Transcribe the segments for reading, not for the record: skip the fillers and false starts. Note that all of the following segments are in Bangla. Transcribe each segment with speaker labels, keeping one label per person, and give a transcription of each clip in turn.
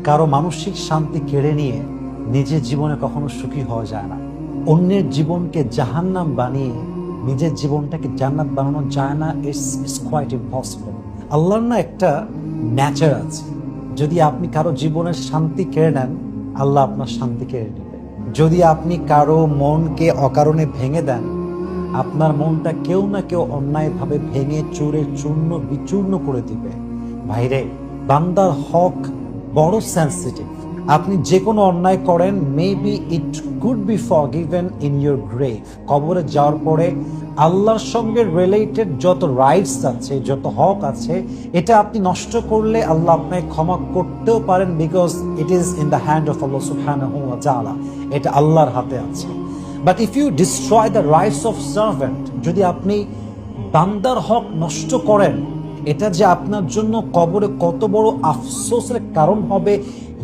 Speaker 1: কারো মানসিক শান্তি কেড়ে নিয়ে নিজের জীবনে কখনো সুখী হওয়া যায় না। অন্যের জীবনকে জাহান্নাম বানিয়ে নিজের জীবনটাকে জান্নাত বানানো যায় না। It's quite impossible. আল্লাহর না একটা ন্যাচার আছে, যদি আপনি কারো জীবনের শান্তি কেড়ে নেন, আল্লাহ আপনার শান্তি কেড়ে নেবে। যদি আপনি কারো মনকে অকারণে ভেঙে দেন, আপনার মনটা কেউ না কেউ অন্যায়ভাবে ভেঙে চুরে চূর্ণ বিচূর্ণ করে দিবে। ভাইরে, বান্দার হক বড় সেন্সিটিভ। আপনি যে কোনো অন্যায় করেন, maybe it could be forgiven in your grave. কবরে যাওয়ার পরে আল্লাহর সঙ্গে রিলেটেড যত রাইটস আছে, যত হক আছে, এটা আপনি নষ্ট করলে আল্লাহ আপনাকে ক্ষমা করতেও পারেন, because it is in the hand of Allah সুবহানাহু ওয়া তাআলা। এটা আল্লাহর হাতে আছে। But if you destroy the rights of servant, যদি আপনি বান্দার হক নষ্ট করেন, এটা যে আপনার জন্য কবরে কত বড় আফসোসের কারণ হবে,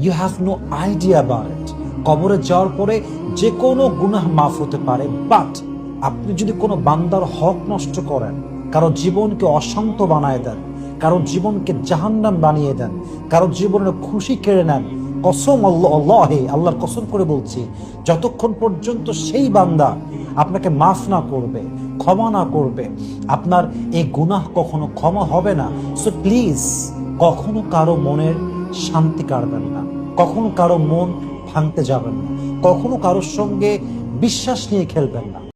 Speaker 1: you have no idea about it. কবরে যাওয়ার পরে যে কোনো গুনাহ মাফ হতে পারে, বাট আপনি যদি কোনো বান্দার হক নষ্ট করেন, কারো জীবনকে অশান্ত বানায় দেন, কারো জীবনকে জাহান্নাম বানিয়ে দেন, কারো জীবনের খুশি কেড়ে নেন, কসম আল্লাহে, আল্লাহর কসম করে বলছি, যতক্ষণ পর্যন্ত সেই বান্দা আপনাকে মাফ না করবে, ক্ষমা না করবে, আপনার এই গুনাহ কখনো ক্ষমা হবে না। সো প্লিজ, কখনো কারো মনের শান্তি কাড়বেন না, কখনো কারো মন ভাঙতে যাবেন না, কখনো কারোর সঙ্গে বিশ্বাস নিয়ে খেলবেন না।